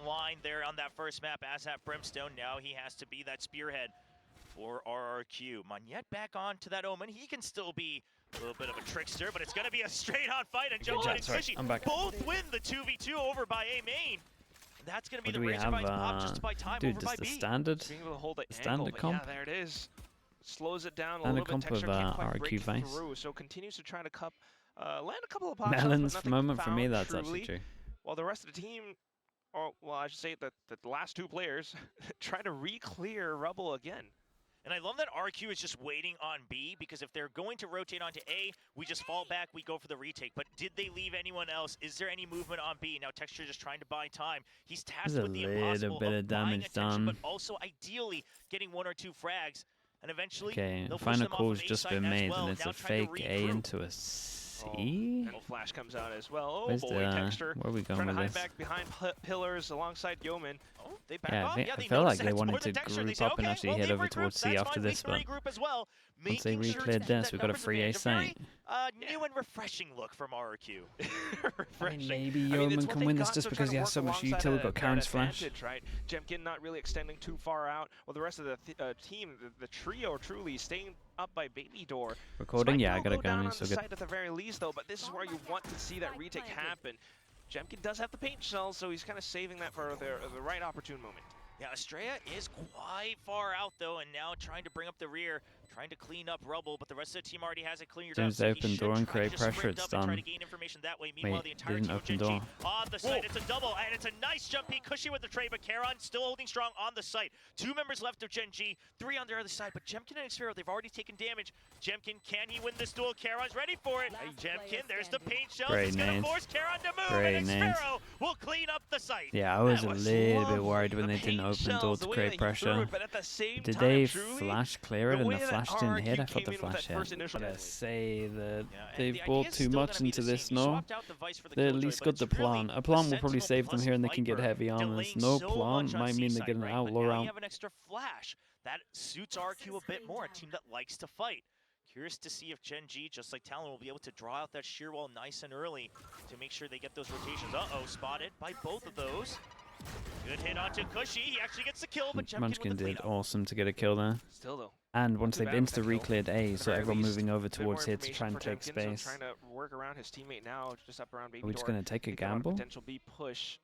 line there on that first map as at Brimstone. Now he has to be that spearhead for RRQ. Monyet back on to that Omen. He can still be a little bit of a trickster, but it's going to be a straight-on fight. And Gen.G and Sliggy both win the 2v2 over by A main. That's going to be the Razor Vines pop just to buy time over by B. Standard comp? Yeah, there it is. Slows it down a little bit. Texture can't quite break through, so continues to try to land a couple of pop Melons shots, moment for me, that's actually true. While the rest of the team, or well, I should say that the last two players try to re-clear rubble again. And I love that RQ is just waiting on B, because if they're going to rotate onto A, we just fall back, we go for the retake. But did they leave anyone else? Is there any movement on B? Now Texture just trying to buy time. He's tasked with the impossible of buying attention, but also ideally getting 1 or 2 frags. And eventually, final call's just been made, and it's a fake A into a C. And flash comes out as well. Where's boy, Texture where are we going with trying this? to hide back behind pillars alongside Yeoman. Oh, they back off. I feel like they wanted to group up and actually head over towards C after this, but once they re-cleared this, we've got a free A site. New and refreshing look from RRQ. Maybe Yeoman can win this just because he has so much utility. We've got Karen's flash. Right? Gen.G not really extending too far out. Well, the rest of the team, the trio, truly staying up by Baby Door. Recording? Yeah, I gotta go. Down on so the good. site at the very least, though. But this is where you want to see that retake happen. Gen.G does have the paint shells, so he's kind of saving that for the right opportune moment. Yeah, Estrella is quite far out, though, and now trying to bring up the rear, trying to clean up rubble, but the rest of the team already has it cleared up. So open door and create pressure, it's done. Try to gain information that way. Meanwhile, the entire team of Gen.G on the site. It's a double, and it's a nice jump peek. Cushy with the trade, but Karon still holding strong on the site. 2 members left of Gen.G, 3 on the other side, but Jemkin and Xfero, they've already taken damage. Jemkin, can he win this duel? Karon's ready for it. Jemkin, there's the paint shells. It's going to force Karon to move, and Xfero will clean up the site. Yeah, I was a little bit worried when they didn't open door to create pressure. Did they flash clear it and the flash didn't hit? I thought the flash hit. I say that they've bought too much into this, no? They at least got the plant. A plant will probably save them here and they can get heavy armors. No plant might mean they get an outlaw out. You have an extra flash. That suits RQ a bit more, a team that likes to fight. Curious to see if Gen.G, just like Talon, will be able to draw out that sheer wall nice and early to make sure they get those rotations. Uh-oh, spotted by both of those. Good hit onto Cushy. He actually gets the kill, but Munchkin did awesome to get a kill there. Still though. And once they've insta-re-cleared A, so everyone moving over towards here to try and take space. Trying to work around his teammate now, just up around Baby Are we just going to take a gamble? Potential B push.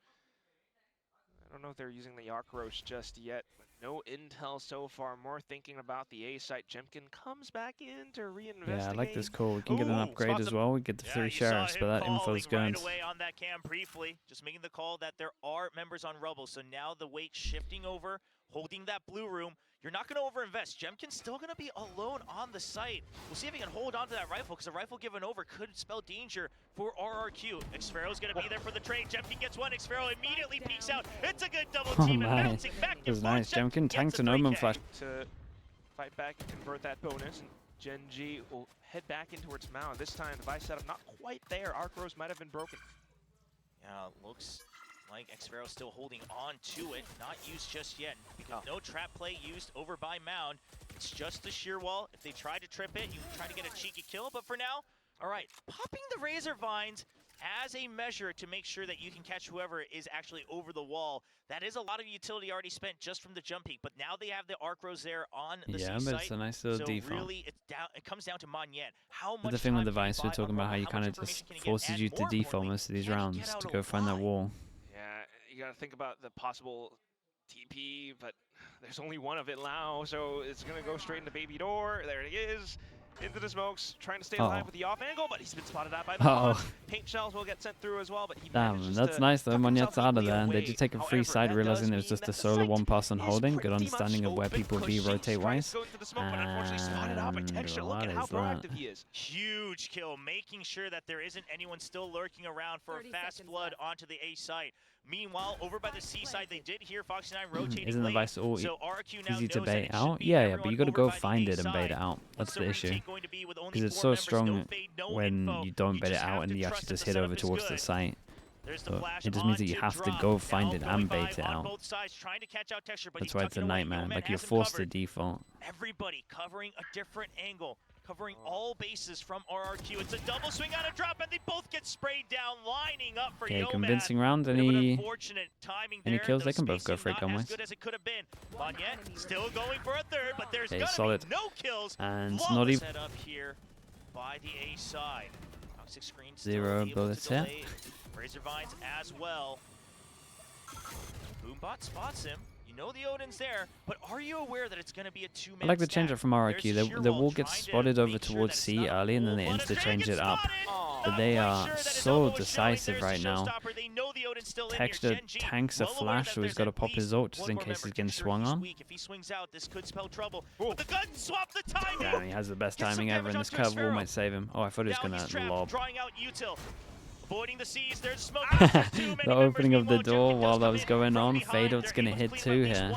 I don't know if they're using the Yakrosh just yet. No intel so far. More thinking about the A site. Jemkin comes back in to reinvestigate. Yeah, I like this call. We can get an upgrade as well. We get the 3 sheriffs, but that info's going. Right away on that cam briefly, just making the call that there are members on rubble. So now the weight shifting over, holding that blue room. You're not going to overinvest. Jemkin's still going to be alone on the site. We'll see if he can hold on to that rifle, because a rifle given over could spell danger for RRQ. Xfero's going to be there for the trade. Jemkin gets one. Xfero immediately peeks out. It's a good double team. And bouncing back it was nice. Jemkin tanked an Omen flash. To fight back and convert that bonus. And Gen.G will head back in towards Mound. This time, the device setup not quite there. Arc Rose might have been broken. Yeah, looks like Xfero still holding on to it, not used just yet, because no trap play used over by Mound. It's just the sheer wall. If they try to trip it, you try to get a cheeky kill, but for now, all right, popping the Razor Vines as a measure to make sure that you can catch whoever is actually over the wall. That is a lot of utility already spent just from the jump peak, but now they have the Arc Rose there on the yeah, C but site. it's a nice little default. Really, it comes down to Monyet. How much the thing with the Vice, we're talking about how you kind of just forces you to default most of these rounds to go find that wall. You gotta think about the possible TP, but there's only one of it now, so it's gonna go straight into Baby Door. There it is. Into the smokes, trying to stay alive with the off angle, but he's been spotted out by the paint shells will get sent through as well, but he damn, that's nice though. Monyet's out of there. They just take a free side, realizing there's just a solo one person holding. Good understanding of where people be rotate wise. Huge kill, making sure that there isn't anyone still lurking around for a fast flood onto the A site. Meanwhile, over by the C side, they did hear Foxy 9 rotating. Isn't the Vice all so RRQ now easy to bait out? Yeah, but you got to go find it and bait it out. That's the issue. Because it's so strong when you don't bait it out and you actually just hit over towards the site. But it just means that you have to go find it and bait it out. That's why it's a nightmare. Like, you're forced to default. Everybody covering a different angle. covering all bases from RRQ. It's a double swing on a drop, and they both get sprayed down, lining up for Okay, Nomad. convincing round. Any kills? They can both go for it, gun-wise. Good as it could have been. Monyet still going for a third, but there's Okay, gonna solid. be no kills. And not even set up here by the A side. Toxic screen zero bullets hit. Razor Vines as well. Boombot spots him. You know the Odin's there, but are you aware that it's going to be a 2-man I like the stack? change up from RRQ. The wall gets spotted over towards C early, and then they insta-change it up. But they are so decisive right now. Texture tanks a flash, so he's got to pop his ult just in case he's getting swung on. If he swings out, this could spell trouble. But the gun swap the timing. Damn, he has the best timing ever, and this curve wall might save him. Oh, I thought he was going to lob. Drawing out util. Avoiding the seas, there's smoke. The opening of the door while that was going on, Fadeout's gonna hit too here.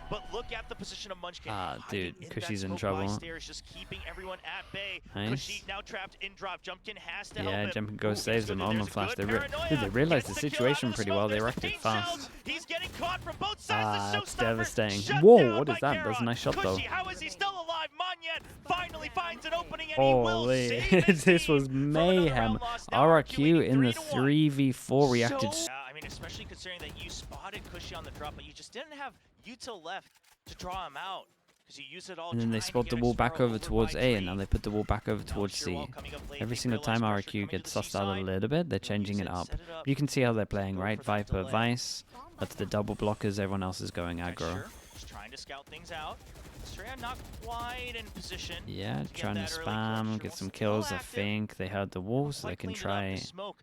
But look at the position of Munchkin. Dude, Cushy's in trouble. Just keeping everyone at bay. Nice. Cushy now trapped in drop. Jumpkin has to help him. Jumpkin goes saves him on flash. They realized the situation pretty well. They reacted fast. He's getting caught from both sides. It's devastating. Whoa, what is that? That's a nice shot though. How is he still alive? Monyet finally finds an opening and holy, he will save this was mayhem. RRQ in the 3v4 reacted. I mean, especially considering that you spotted Cushy on the drop, but you just didn't have util left to draw him out. You used it all, and then they spot the wall back over towards A, and now they put the wall back over towards C. Every single time RRQ gets sussed out a little bit, they're changing it up. You can see how they're playing, right? Viper, Vice, that's the double blockers, everyone else is going aggro. Just trying to scout things out. Strand not quite in position. Yeah, trying to spam, get some kills. I think they heard the wall, so they can try. Oh,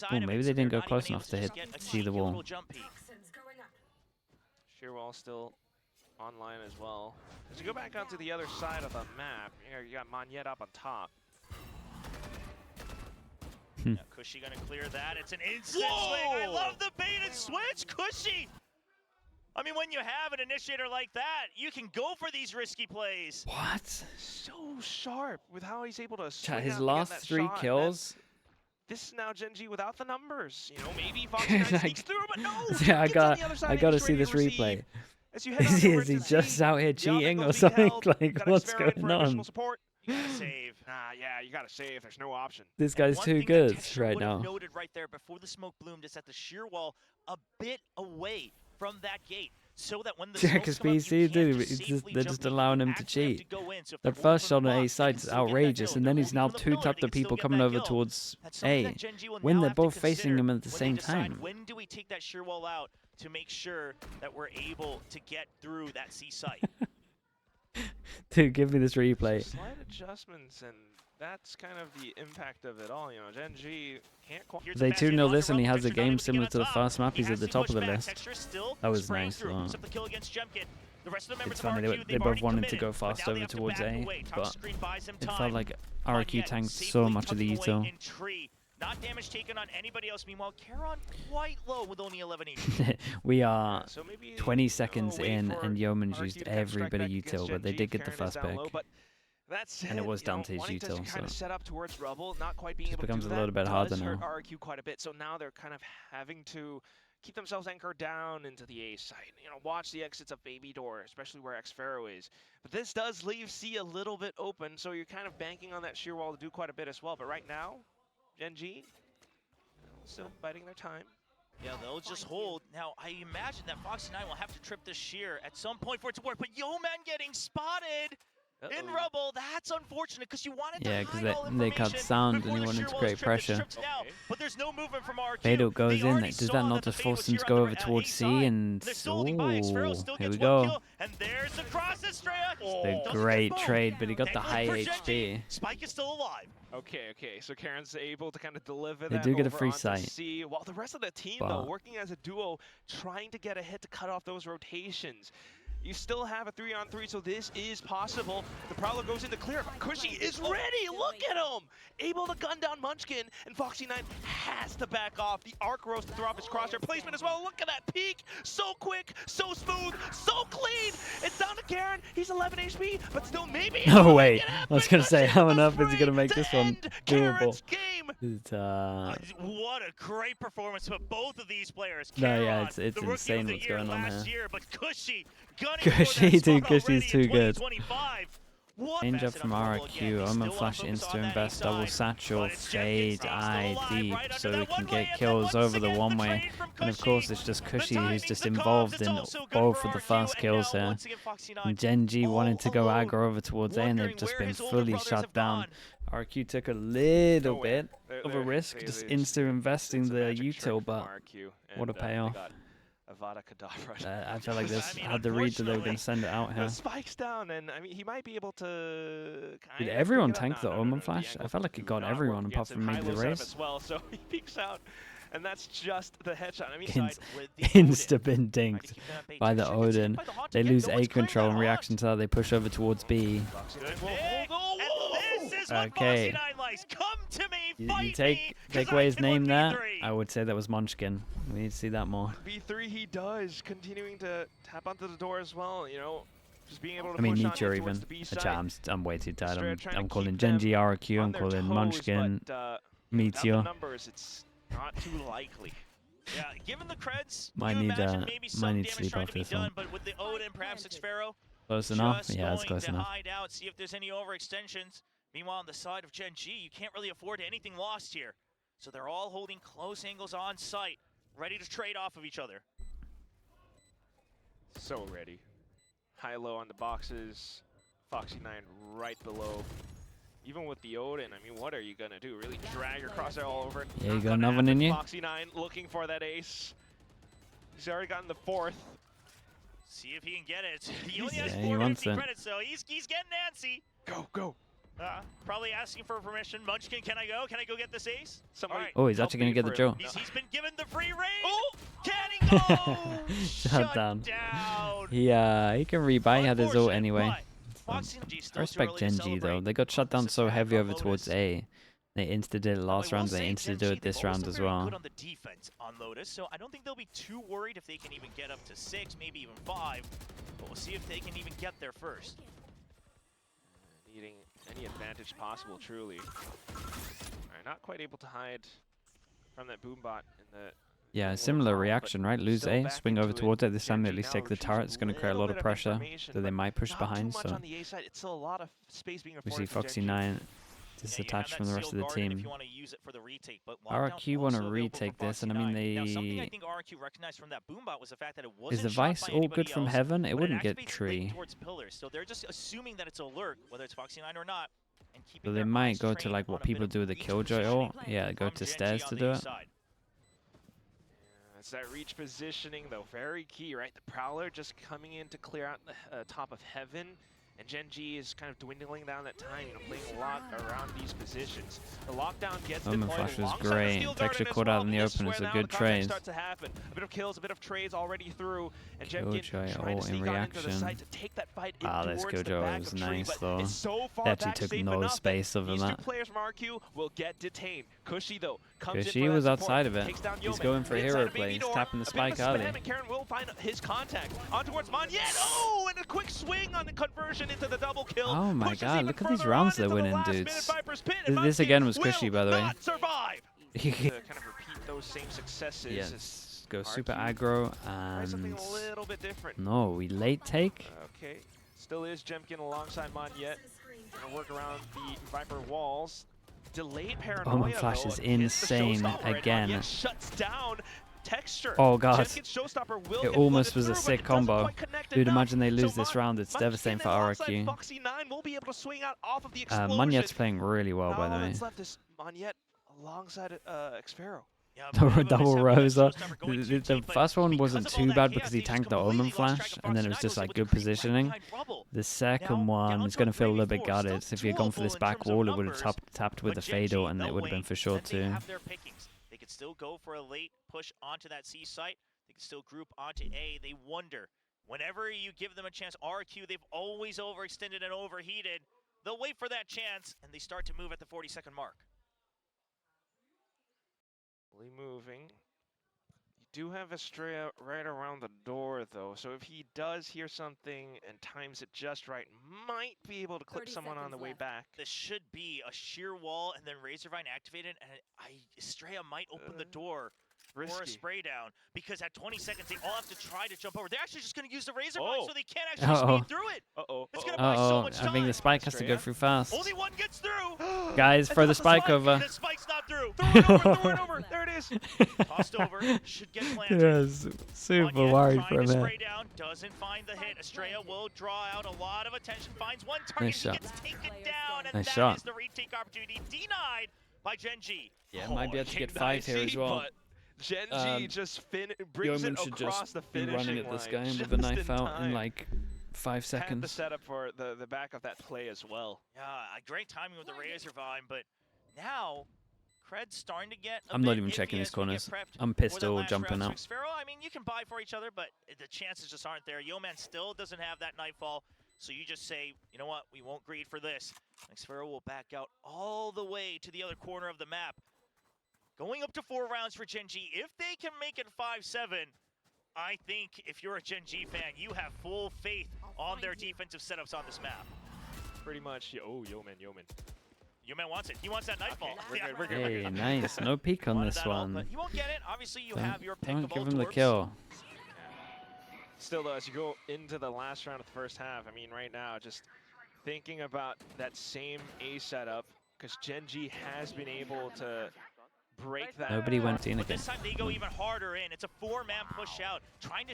maybe they didn't go close enough to see the wall. Shearwall still online as well. As you go back onto the other side of the map, here you got Monyet up on top. Cushy gonna clear that. It's an instant swing. I love the bait and switch, Cushy. I mean, when you have an initiator like that, you can go for these risky plays. What? So sharp with how he's able to swing his out last and get that 3 shot. kills. This is now Gen.G without the numbers. You know, maybe Foxy sneaks through, but no. Yeah, I got to see this replay. Is he just out here cheating or something? Like, what's going on? You gotta save. Yeah, you gotta save. There's no option. This guy's too good right now. Noted right there before the smoke bloomed is at the sheer wall, a bit away from that gate, so that when the because PC, dude, they're just allowing him to cheat. That first shot on A side is outrageous, and then he's now 2-tapped the people coming over towards A when they're both facing him at the same time. When do we take that sheer wall out to make sure that we're able to get through that C site? Dude, give me this replay. Slight adjustments, and that's kind of the impact of it all. You know, Gen.G can't quite. They 2-0 this, and he has a game similar to the first map. He's at the top of the list. That was nice. It's funny, they both wanted to go fast over towards A, but it felt like RRQ tanked so much of the util. Not damage taken on anybody else. Meanwhile, Charon quite low with only 11 HP. We are 20 seconds in, and Yeoman's used every bit of util, but they did get the first pick. And it was down to his util, so set up towards rubble, not quite being it able becomes to a do little bit harder now. RRQ quite a bit, so now they're kind of having to keep themselves anchored down into the A site. You know, watch the exits of Baby Door, especially where Xpharaoh is. But this does leave C a little bit open, so you're kind of banking on that sheer wall to do quite a bit as well. But right now, Gen.G still biding their time. Yeah, they'll just hold. Now, I imagine that Foxy 9 will have to trip this sheer at some point for it to work, but Yeoman getting spotted in rubble. That's unfortunate because you wanted to hide all they cut sound and he wanted to create pressure. But there's no movement from RRQ. Fadeout goes in. Does that not just force him to go over towards C? And here we go. And there's the crosses, The great trade, but he got the high HP. Spike is still alive. Okay, so Karen's able to kind of deliver that. They do get a over free onto sight. C, while the rest of the team, though, working as a duo, trying to get a hit to cut off those rotations. You still have a 3-on-3, so this is possible. The Prowler goes into clear. Cushy is ready. Look at him. Able to gun down Munchkin, and Foxy 9 has to back off. The arc roast to throw off his crosshair placement as well. Look at that peek. So quick, so smooth, so clean. It's down to Karen. He's 11 HP, but still maybe. No way. I was going to say, how enough is he going to make this one doable? What a great performance by both of these players. No, yeah, it's insane what's going on here. But Cushy, Cushy's too good. Danger from RRQ, Omen Flash, Insta-Invest, Double Satchel, Fade, Eye, Deep, so we can get kills over the one-way. And of course it's just Cushy who's just involved in both of the first kills here. And Gen.G wanted to go aggro over towards A and they've just been fully shut down. RRQ took a little bit of a risk, just insta-investing the util, but what a payoff. I feel like this had the read that they were going to send it out here. Spikes down, and I mean, he might be able to. Did everyone tank the Omen Flash? I felt like it got everyone apart from maybe the race. As well, so he peeks out, and that's just the headshot. I mean, Insta been dinked by the Odin. They lose A control in reaction to that. They push over towards B. Okay. You take away his name there, I would say that was Munchkin. We need to see that more. B3 he does, continuing to tap onto the door as well, you know, just being able to Nature even. I'm way too tired. I'm calling Gen.G RRQ, I'm calling Munchkin, Meteor. Numbers, it's not too likely. Yeah, given the creds, might need sleep after this one. But with the Odin, perhaps Xfero, close enough? Yeah, it's close enough. Hide out, see if there's any overextensions. Meanwhile, on the side of Gen.G, you can't really afford anything lost here. So they're all holding close angles on site, ready to trade off of each other. So ready. High-low on the boxes. Foxy9 right below. Even with the Odin, I mean, what are you going to do? Really drag your crosshair all over it? Yeah, you got another one in you? Foxy9 looking for that ace. He's already gotten the 4th. See if he can get it. He only has 4 credits, so he's getting antsy. Go, go. Probably asking for permission. Munchkin, can I go? Can I go get this ace? Right. Oh, he's actually going to get the Joe. He's been given the free reign. Oh, can he go? Shut down. Yeah, he can rebuy. He had his ult anyway. I respect Gen.G though. They got shut down so heavy over towards A. They insta-did it last round. They insta-did it this round as well. On the defense on Lotus, so I don't think they'll be too worried if they can even get up to 6, maybe even 5. But we'll see if they can even get there first. Needing any advantage possible, truly. Alright, not quite able to hide from that boombot in the. Yeah, similar reaction, right? Lose A, swing over towards it. This time they at least take the turret. It's going to create a lot of pressure that they might push behind. So we see Foxy9 disattached from the rest of the team. RRQ want to retake this, and I mean something I think RRQ recognized from that boombot was the fact that it wasn't. Is the Vice all good from heaven? It wouldn't get tree. So they're just assuming that it's a lurk, whether it's Foxy9 or not. So they might go to like what people do with the Killjoy ult. Yeah, go to stairs to do it. It's that reach positioning, though, very key, right? The Prowler just coming in to clear out the top of Heaven, and Gen.G is kind of dwindling down that time, you know, playing a lot around these positions. The lockdown gets deployed. Flash is great. Texture caught out in the open is a good trade. A bit of kills, a bit of trades already through, and Killjoy ult in reaction. This Killjoy was nice though. They actually took no space over that. Players from RQ will get detained. Cushy though Cushy was outside of it. He's going for hero play. He's tapping the spike early. Karen will find his contact on towards Monyet. Oh, and a quick swing on the conversion into the double kill. Oh my god, look at these rounds they're winning, dudes. This again was Cushy, by the way. Kind of repeat those same successes. Yes, go super aggro and something a little bit different. No, we late take. Okay, still is Jemkin alongside Monyet. Gonna work around the Viper walls. Delayed paranoia. Omen Flash is insane again. Shuts down Texture. Oh god, it almost was a sick combo. Dude, imagine they lose this round. It's devastating for RRQ. Monyet's playing really well, by the way. Monyet alongside Xfero. Double Rosa. The first one wasn't too bad because he tanked the Omen Flash, and then it was just like good positioning. The second one is going to feel a little bit guarded. If he had gone for this back wall, it would have tapped with a Fatal, and it would have been for sure too. They could still go for a late push onto that C site. They could still group onto A. They wonder, whenever you give them a chance, RQ, they've always overextended and overheated. They'll wait for that chance, and they start to move at the 40-second mark. Moving. You do have Estrella right around the door, though, so if he does hear something and times it just right, might be able to clip someone on the way back. This should be a sheer wall, and then Razorvine activated, and Estrella might open the door or a spray down, because at 20 seconds they all have to try to jump over. They're actually just going to use the razor vine, so they can't actually speed through it. It's going to buy so much time. I think the spike has to go through fast. Only one gets through. Guys, throw the spike over. The spike's not through. Throw it over. There it is. Tossed over. Should get planted. Yes, super worried for a minute. Spray down, doesn't find the hit. Estrella will draw out a lot of attention. Finds one target. Nice shot. He gets taken down, and nice that shot. is the retake opportunity denied by Gen.G. Yeah, might be able to get 5 here as well. Gen.G just brings Yeoman it across the finishing line. running at this guy with a knife out in like 5 seconds. Had the setup for the back of that play as well. Yeah, great timing with the razor vine, but now Cred's starting to get I'm not even checking these corners. I'm pistol jumping out. Sphero, I mean, you can buy for each other, but the chances just aren't there. Yeoman still doesn't have that nightfall, so you just say, you know what, we won't greed for this. Sphero will back out all the way to the other corner of the map. Going up to 4 rounds for Gen.G. If they can make it 5-7, I think if you're a Gen.G fan, you have full faith on their defensive setups on this map. Pretty much. Oh, Yeoman. Yeoman wants it. He wants that nightfall. We're good. Hey, nice. No peek on this one. You won't get it. Obviously, you have your pick Don't of all give him the dwarves. kill. Still, though, as you go into the last round of the first half, I mean, right now, just thinking about that same A setup, because Gen.G has been able to break that. Nobody went in again. This time they go even harder in. It's a 4-man push out, trying to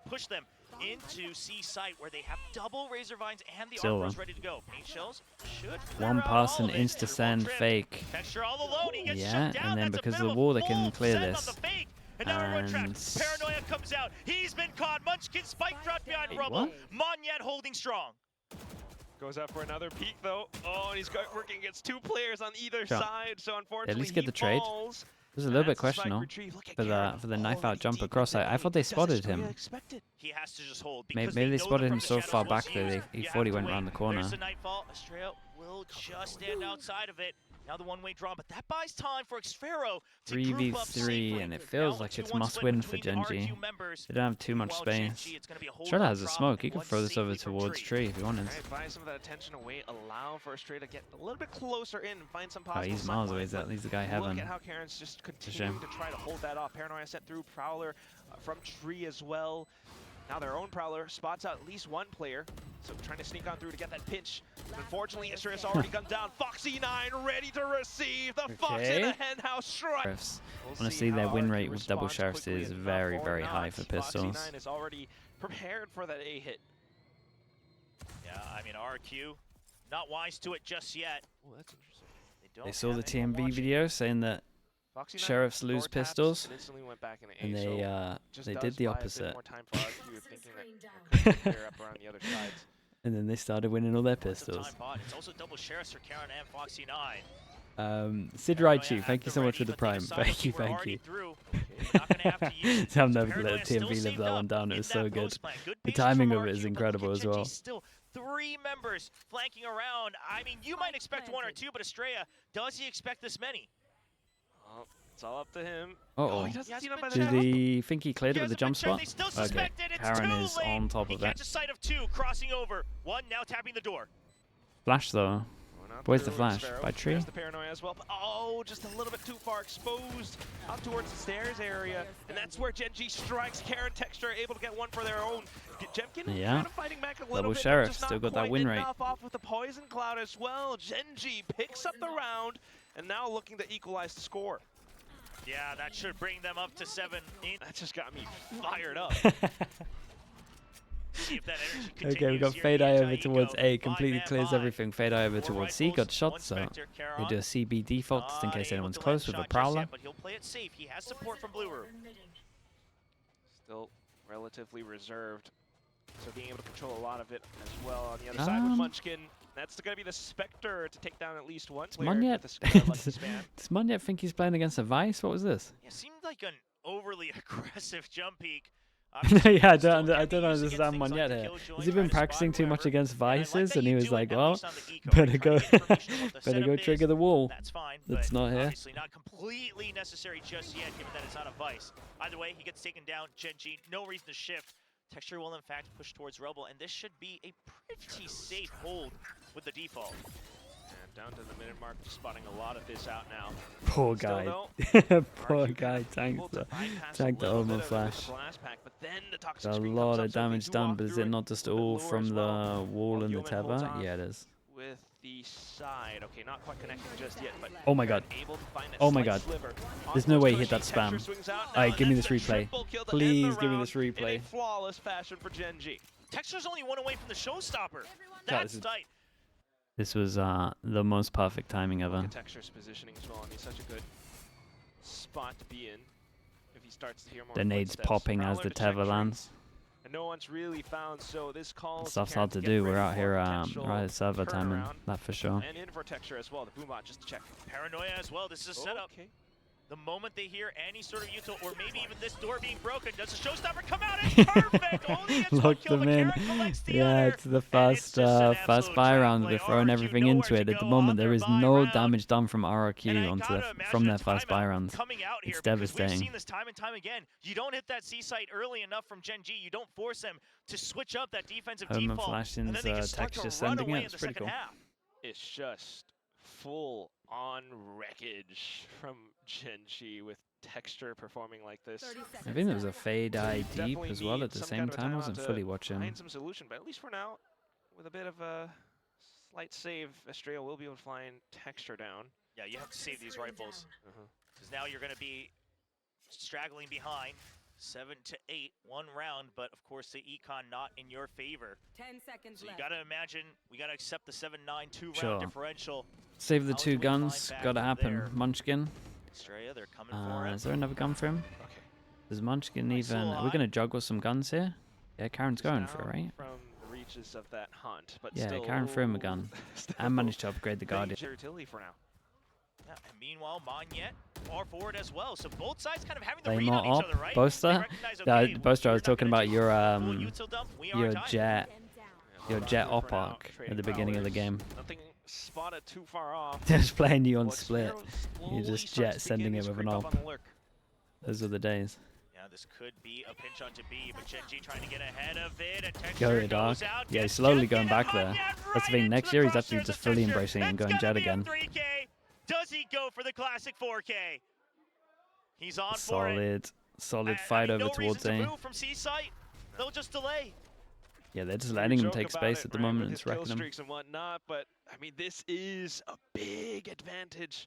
push them into C site where they have double razor vines and the armors ready to go. Paint shells should. One pass and insta send fake. Texture all alone. He gets yeah, shut down. and then That's because of the wall, they can clear this. And now everyone trapped. Paranoia comes out. He's been caught. Munchkin spike dropped behind Rubble. Monyet holding strong. Goes out for another peek though. Oh, and he's working against 2 players on either side. So unfortunately, at least get the trade. It was a little bit questionable for the knife out jump across. I thought they spotted him. He has to just hold. Maybe they spotted him so far back that he thought he went around the corner. There's the nightfall. Estrella will just stand outside of it. Now the one-way draw, but that buys time for Xfero to 3v3, and it feels like it's must-win for Gen.G. They don't have too much space. Estrella has a smoke. He can throw this over towards tree if he wanted. Buy some of that attention away, allow for Estrella to get a little bit closer in and find some possible. He's miles away. He's the guy heaven. Look at how Karen's just continuing to try to hold that off. Paranoia sent through Prowler from tree as well. Now their own Prowler spots out at least 1 player, so trying to sneak on through to get that pinch. Unfortunately, Estrella's already gunned down. Foxy9 ready to receive the Fox in a henhouse strike. Honestly, their win rate with double sheriffs is very, very high for pistols. Foxy9 is already prepared for that A hit. Yeah, I mean, RRQ, not wise to it just yet. Oh, that's interesting. They saw the TMV video saying that sheriffs lose pistols, and they did the opposite. And then they started winning all their pistols. It's also double sheriffs for Karen and Foxy9. Sid Raichu, thank you so much for the prime. Thank you. I'm never gonna let TMV live that one down. It was so good. The timing of it is incredible as well. Still 3 members flanking around. I mean, you might expect 1 or 2, but Estrella, does he expect this many? Well, it's all up to him. Did he think he cleared it with the jump spot? Okay, Karen is on top of that. He sight of 2, crossing over. 1 now tapping the door. Flash though. Where's the flash? By tree? The Paranoia as well. Oh, just a little bit too far exposed out towards the stairs area. And that's where Gen.G strikes. Karen Texture able to get 1 for their own. Jemkin kind of fighting back a little double bit. sheriff, still got that win rate. Off with the poison cloud as well. Gen.G picks up the round and now looking to equalize the score. Yeah, that should bring them up to 7. That just got me fired up. See if that energy okay, we got Fade Eye over towards A, completely clears everything. Fade Eye over towards C, got shot, so they do a CB default just in case anyone's close with a Prowler. But he'll play it safe. He has support from Blue Room. Still relatively reserved, so being able to control a lot of it as well. On the other side with Munchkin, that's going to be the Spectre to take down at least 1 player. Does Monyet think he's playing against a Vice? What was this? It seemed like an overly aggressive jump peek. Yeah, I don't understand Monyet here. Has he been practicing too much against Vices? And he was like, well, better go trigger the wall. That's fine. That's not here. Obviously not completely necessary just yet, given that it's not a Vice. Either way, he gets taken down. Gen.G, no reason to shift. Texture will in fact push towards Rebel, and this should be a pretty safe hold with the default. And Down to the minute mark, just spotting a lot of this out now. Poor guy. Poor guy tanked the Omen flash. There's a lot of damage done, but is it not just all from the wall and the tether? Yeah, it is. With the side, okay, not quite connecting just yet, but oh my god. Oh my god. There's no way he hit that spam. Alright, give me this replay. Please give me this replay. Flawless fashion for Gen.G. Texture's only one away from the showstopper. That's tight. This was the most perfect timing ever. Texture's positioning as well, and he's such a good spot to be in. If he starts to hear more the nades popping as the tether lands. And no one's really found, so this calls stuff's hard to do. We're out here right at server timing, that for sure. And in for Texture as well, the boombot just to check. Paranoia as well, this is a setup. Okay. The moment they hear any sort of util, or maybe even this door being broken, does the showstopper come out? It's perfect! Only gets lock them in. Yeah, it's the first buy round. They're throwing everything into it. At the moment, there is no damage done from RRQ from their first buy rounds. It's devastating. We've seen this time and time again. You don't hit that C site early enough from Gen.G. You don't force them to switch up that defensive default. And then they just start to run away in the second half. It's just full on wreckage from Gen.G with Texture performing like this. I think there was a fade eye deep as well at the same time. I wasn't fully watching. Find some solution, but at least for now, with a bit of a slight save, Estrella will be able to find Texture down. Yeah, you have to save these rifles. Because now you're going to be straggling behind. 7 to 8, one round, but of course the econ not in your favor. 10 seconds so you got to imagine, we got to accept the 7-9 2-round differential. Save the 2 guns, gotta happen. Munchkin. Australia, they're coming for him. Is there another gun for him? Okay. Does Munchkin even? Are we gonna juggle some guns here? Yeah, Karen's going for it, right? From the reaches of that hunt, but yeah, Karen threw him a gun and managed to upgrade the Guardian. Utility for now. Yeah, and meanwhile, Monyet far forward as well. So both sides kind of having the read on each other, right? Boaster? Boaster, I was talking about your jet op-arc at the beginning of the game. Nothing spotted too far off. Just playing you on split. You just jet sending it with an op. Those are the days. Yeah, this could be a pinch onto B, but Gen.G trying to get ahead of it. Go Dark. Yeah, he's slowly going back there. That's the thing. Next year, he's actually just fully embracing it and going jet again. Does he go for the classic 4K? He's on for it. Solid fight over towards A. From C-site. They'll just delay. Yeah, they're just letting him take space at the moment. It's wrecking him. And whatnot, but I mean, this is a big advantage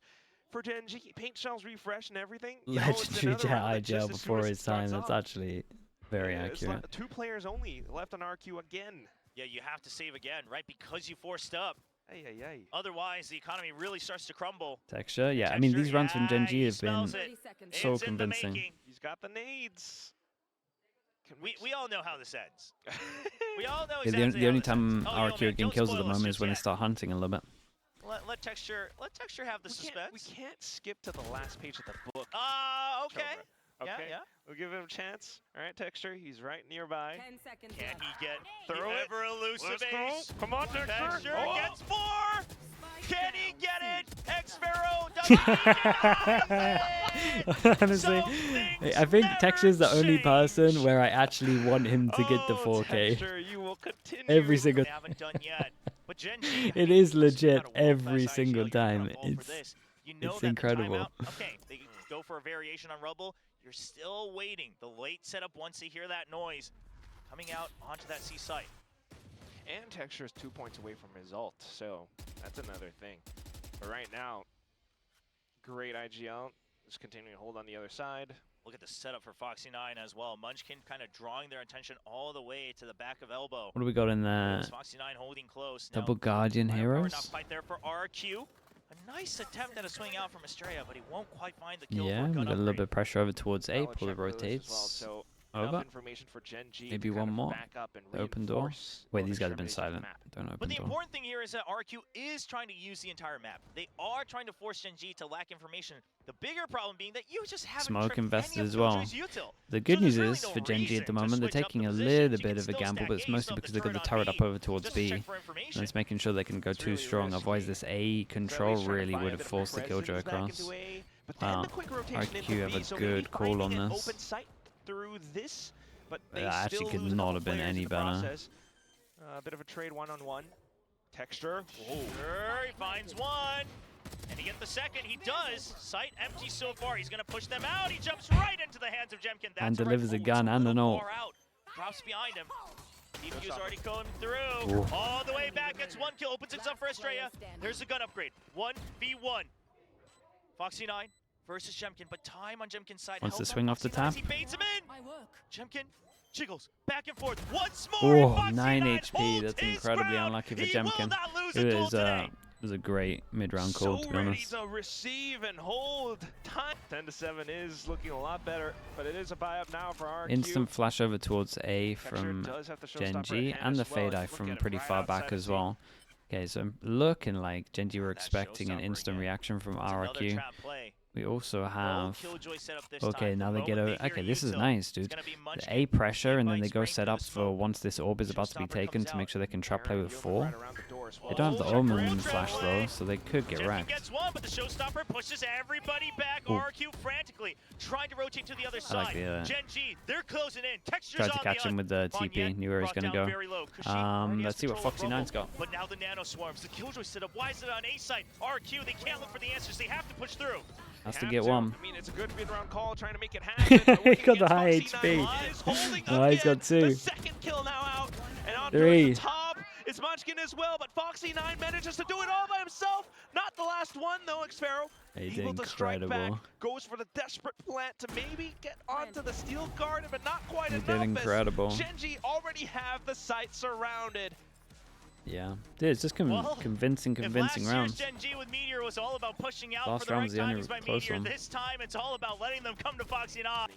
for Gen.G. Paint shells refresh and everything. Legendary jet IGL before his time. That's actually very accurate. 2 players only left on RQ again. Yeah, you have to save again, right? Because you forced up. Ay. Otherwise, the economy really starts to crumble. Texture, yeah. I mean, these runs from Gen.G have been so convincing. He's got the nades. We all know how this ends. We all know exactly the only time RRQ again kills at the moment is when they start hunting a little bit. Let Texture have the suspense. We can't skip to the last page of the book. Okay. Okay. Yeah. We'll give him a chance. All right, Texture. He's right nearby. 10 seconds Can left. he get through it? Ever elusive ace? Come on, Texture. Texture gets 4. Can he get it? X-Pharaoh doesn't. Honestly, I think Texture's the only person where I actually want him to get the 4K. Texture, you will continue. Every single. They haven't done yet. But Gen.G, it is legit every single time. It's incredible. Okay, they go for a variation on Rubble. You're still waiting. The late setup once they hear that noise coming out onto that C site. And Texture is 2 points away from result, so that's another thing. But right now, great IGL. Just continuing to hold on the other side. Look at the setup for Foxy9 as well. Munchkin kind of drawing their attention all the way to the back of elbow. What do we got in there? Foxy9 holding close. Double Guardian Heroes. Fight there for RRQ. A nice attempt at a swing out from Estrella, but he won't quite find the kill. Yeah, we got a little bit of pressure over towards A. Pull it rotates. Over. For Gen.G maybe one more. Open door. Wait, these guys have been silent. Don't open door. But the important thing here is that RQ is trying to use the entire map. They are trying to force Gen.G to lack information. The bigger problem being that you just haven't Smoke invested as well. The good news is for Gen.G at the moment, they're taking a little bit of a gamble, but it's mostly because they've got the turret up over towards B. And it's making sure they can go too strong. Otherwise, this A control really would have forced the killjoy across. RQ have a good call on this. Through this, but they actually could not have been any better. A bit of a trade one-on-one. Texture. Sure, he finds one. And he gets the second. He does. Sight empty so far. He's going to push them out. He jumps right into the hands of Gen.G. And delivers a gun and an ult. Drops behind him. DPU's already going through. Ooh. All the way back. Gets one kill. Opens things up for Estrella. There's the gun upgrade. 1v1. Foxy9 versus Gen.G. But time on Gen.G's side. Wants to swing off the tap. He baits him in. Gen.G jiggles back and forth once more. Oh, 9 HP. That's incredibly unlucky for Gen.G. It was a great mid-round call, to be honest. So ready to receive and hold. Time 10-7 is looking a lot better, but it is a buy-up now for RRQ. Instant flash over towards A from Gen.G and the fade-eye from pretty far back as well. Okay, so looking like Gen.G were expecting an instant reaction from RRQ. We also have, okay, now they get over, okay, this is nice, dude. The A pressure, and then they go set up for once this orb is about to be taken to make sure they can trap play with 4. They don't have the Omen flash though, so they could get wrecked. Gets one, but the showstopper pushes everybody back. RRQ frantically trying to rotate to the other side. Gen.G, they're closing in. Textures tried to catch him with the TP, knew where he was going to go. Let's see what Foxy9's got. But now the nano swarms, the killjoy setup. Why is it on A side? RRQ, they can't look for the answers. They have to push through. Has to get one. I mean, it's a good mid-round call, trying to make it happen. He got the high HP. Oh, he's got 2. The second kill now out, and on 3. the top, it's Munchkin as well, but Foxy9 manages to do it all by himself. Not the last one though, Xfero. Able to strike back, goes for the desperate plant to maybe get onto the steel guard, but not quite enough. He did incredible. Gen.G already have the site surrounded. Yeah, dude, it's just convincing rounds. Gen.G with Meteor was all about pushing out last for the round was right the only timings by close Meteor. one. This time it's all about letting them come to Foxy9. All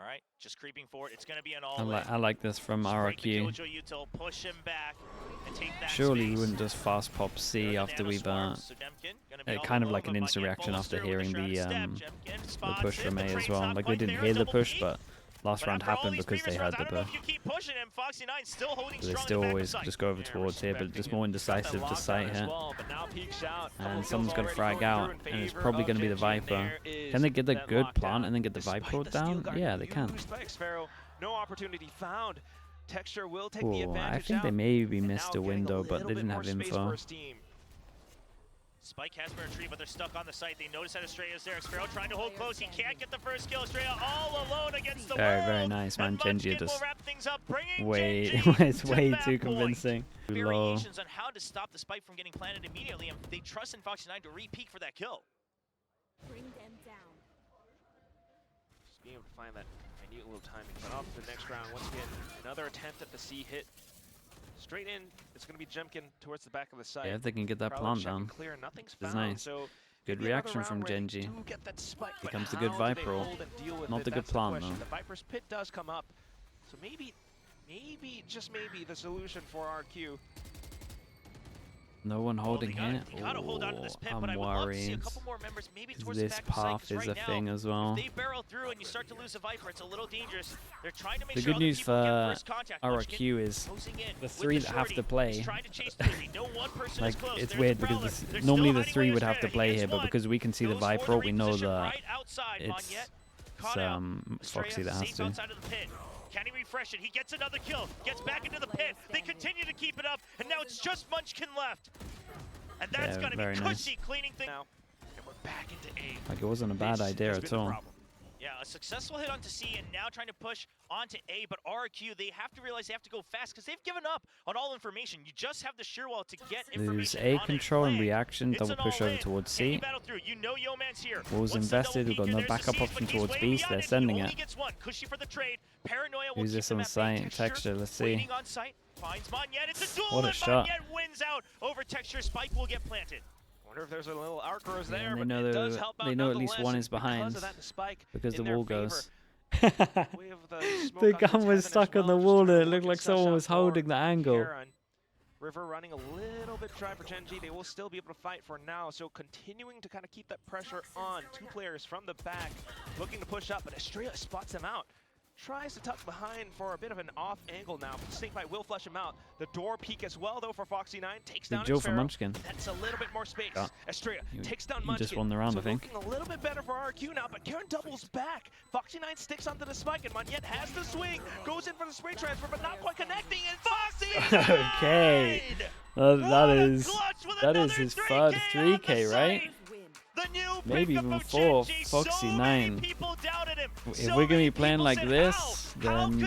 right, just creeping forward. It's going to be an all-in. I like this from RRQ. Push him back and take that Surely we wouldn't just fast pop C after we've kind of like an instant reaction after hearing the push from A as well. Like they didn't hear the push, but last round happened because they heard the push. So they still always just go over towards here, but just more indecisive to sight here. And someone's going to frag out, and it's probably going to be the Viper. Can they get the good plant and then get the Viper down? Yeah, they can. No opportunity found. Texture will take the advantage. I think they maybe missed a window, but they didn't have info. Spike has been retrieved, but they're stuck on the site. They notice that Estrella's there. Xfero trying to hold close. He can't get the first kill. Estrella all alone against the wall. Very nice, man. Gen.G just way, it's way too convincing. Variations on how to stop the spike from getting planted immediately, and they trust in Foxy9 to re-peek for that kill. Bring them down. Just being able to find that minute little timing. But off to the next round, once again, another attempt at the C hit. Straight in, it's going to be Gen.G towards the back of the site. Yeah, if they can get that plant down. Clear, nothing's it's found, nice. So good reaction from Gen.G. Becomes the good Viper ult. Not the good plant though. The Viper's pit does come up. So maybe, just maybe, the solution for RQ. No one holding here. I'm worried. This path is a thing as well. They barrel through and you start to lose a Viper. It's a little dangerous. They're trying to make the good news for RRQ is the 3 that have to play. Like it's weird because normally the 3 would have to play here, but because we can see the Viper, we know that it's Foxy that has to. Can he refresh it? He gets another kill, gets back into the pit. They continue to keep it up, and now it's just Munchkin left. And that's going to be Cushy cleaning things now. And we're back into A. Like it wasn't a bad idea at all. Yeah, a successful hit onto C and now trying to push onto A, but RRQ, they have to realize they have to go fast because they've given up on all information. You just have the sheer wall to get information. Lose A control and reaction, double push over towards C. You know Yeoman's here. Walls invested, we've got no backup option towards B, so they're sending it. Use this on site, Texture, let's see. What a shot. Wins out over Texture. Spike will get planted. If there's a little archers there, and they know at least one is behind because the wall goes. The gun was stuck on the wall and it looked like someone was holding the angle. River running a little bit dry for Gen.G. They will still be able to fight for now, so continuing to kind of keep that pressure on. 2 players from the back looking to push up, but Estrella spots them out. tries to tuck behind for a bit of an off angle now. But the snake bite will flush him out. The door peek as well, though, for Foxy9. Takes down Joe for Xfero. Munchkin. That's a little bit more space. Yeah. Estrella takes down He Munchkin. just won the round, so I think. looking a little bit better for RRQ now, but Karen doubles back. Foxy9 sticks onto the spike, and Monyet has the swing. Goes in for the spray transfer, but not quite connecting, and Foxy9! Okay. That is his third 3K, right? Maybe even 4. Foxy9. If we're going to be playing like this, then